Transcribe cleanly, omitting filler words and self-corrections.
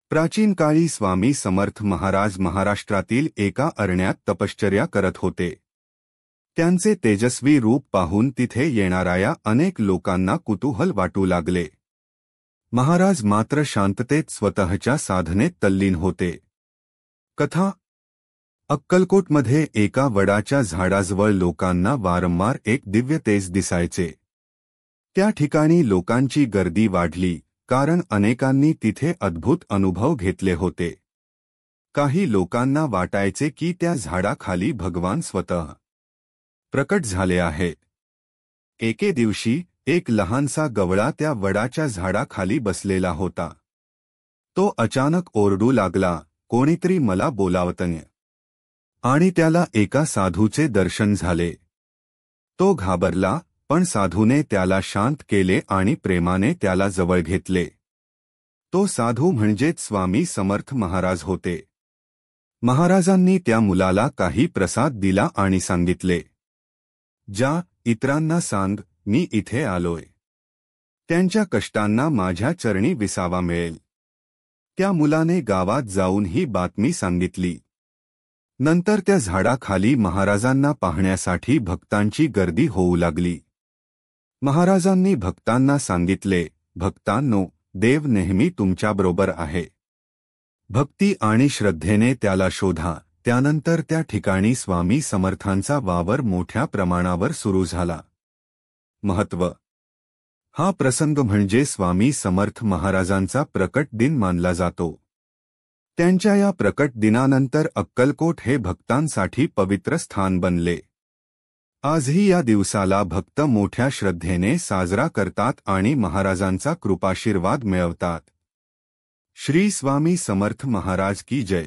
प्राचीन काळी स्वामी समर्थ महाराज महाराष्ट्रातील एका अरण्यात तपश्चर्या करत होते. त्यांचे तेजस्वी रूप पाहून तिथे येणाऱ्या अनेक लोकांना कुतूहल वाटू लागले. महाराज मात्र शांततेत स्वतःच्या साधनेत तल्लीन होते. कथा: अक्कलकोटमध्ये एका वडाच्या झाडाजवळ लोकांना वारंवार एक दिव्य तेज दिसायचे. त्या ठिकाणी लोकांची गर्दी वाढली, कारण अनेकांनी तिथे अद्भुत अनुभव घेतले होते. काही लोकांना वाटायचे की त्या झाडाखाली भगवान स्वतः प्रकट झाले आहेत. एके दिवशी एक लहानसा गवळा त्या वडाच्या झाडाखाली बसलेला होता. तो अचानक ओरडू लागला, "कोणीतरी मला बोलावतंय." आणि त्याला एका साधूचे दर्शन झाले. तो घाबरला, पण साधूने त्याला शांत केले आणि प्रेमाने त्याला जवळ घेतले. तो साधू म्हणजेच स्वामी समर्थ महाराज होते. महाराजांनी त्या मुलाला काही प्रसाद दिला आणि सांगितले, "जा, इतरांना सांग, मी इथे आलोय. त्यांच्या कष्टांना माझ्या चरणी विसावा मिळेल." त्या मुलाने गावात जाऊन ही बातमी सांगितली. नंतर त्या झाडाखाली महाराजांना पाहण्यासाठी भक्तांची गर्दी होऊ लागली. महाराजांनी भक्तांना सांगितले, "भक्तांनो, देव नेहमी तुमच्याबरोबर आहे. भक्ती आणि श्रद्धेने त्याला शोधा." त्यानंतर त्या ठिकाणी स्वामी समर्थांचा वावर मोठ्या प्रमाणावर सुरू झाला. महत्त्व: हा प्रसंग म्हणजे स्वामी समर्थ महाराजांचा प्रकट दिन मानला जातो. त्यांच्या या प्रकट दिनानंतर अक्कलकोट हे भक्तांसाठी पवित्र स्थान बनले. आजही या दिवसाला भक्त मोठ्या श्रद्धेने साजरा करतात आणि महाराजांचा कृपाशीर्वाद मिळवतात. श्री स्वामी समर्थ महाराज की जय.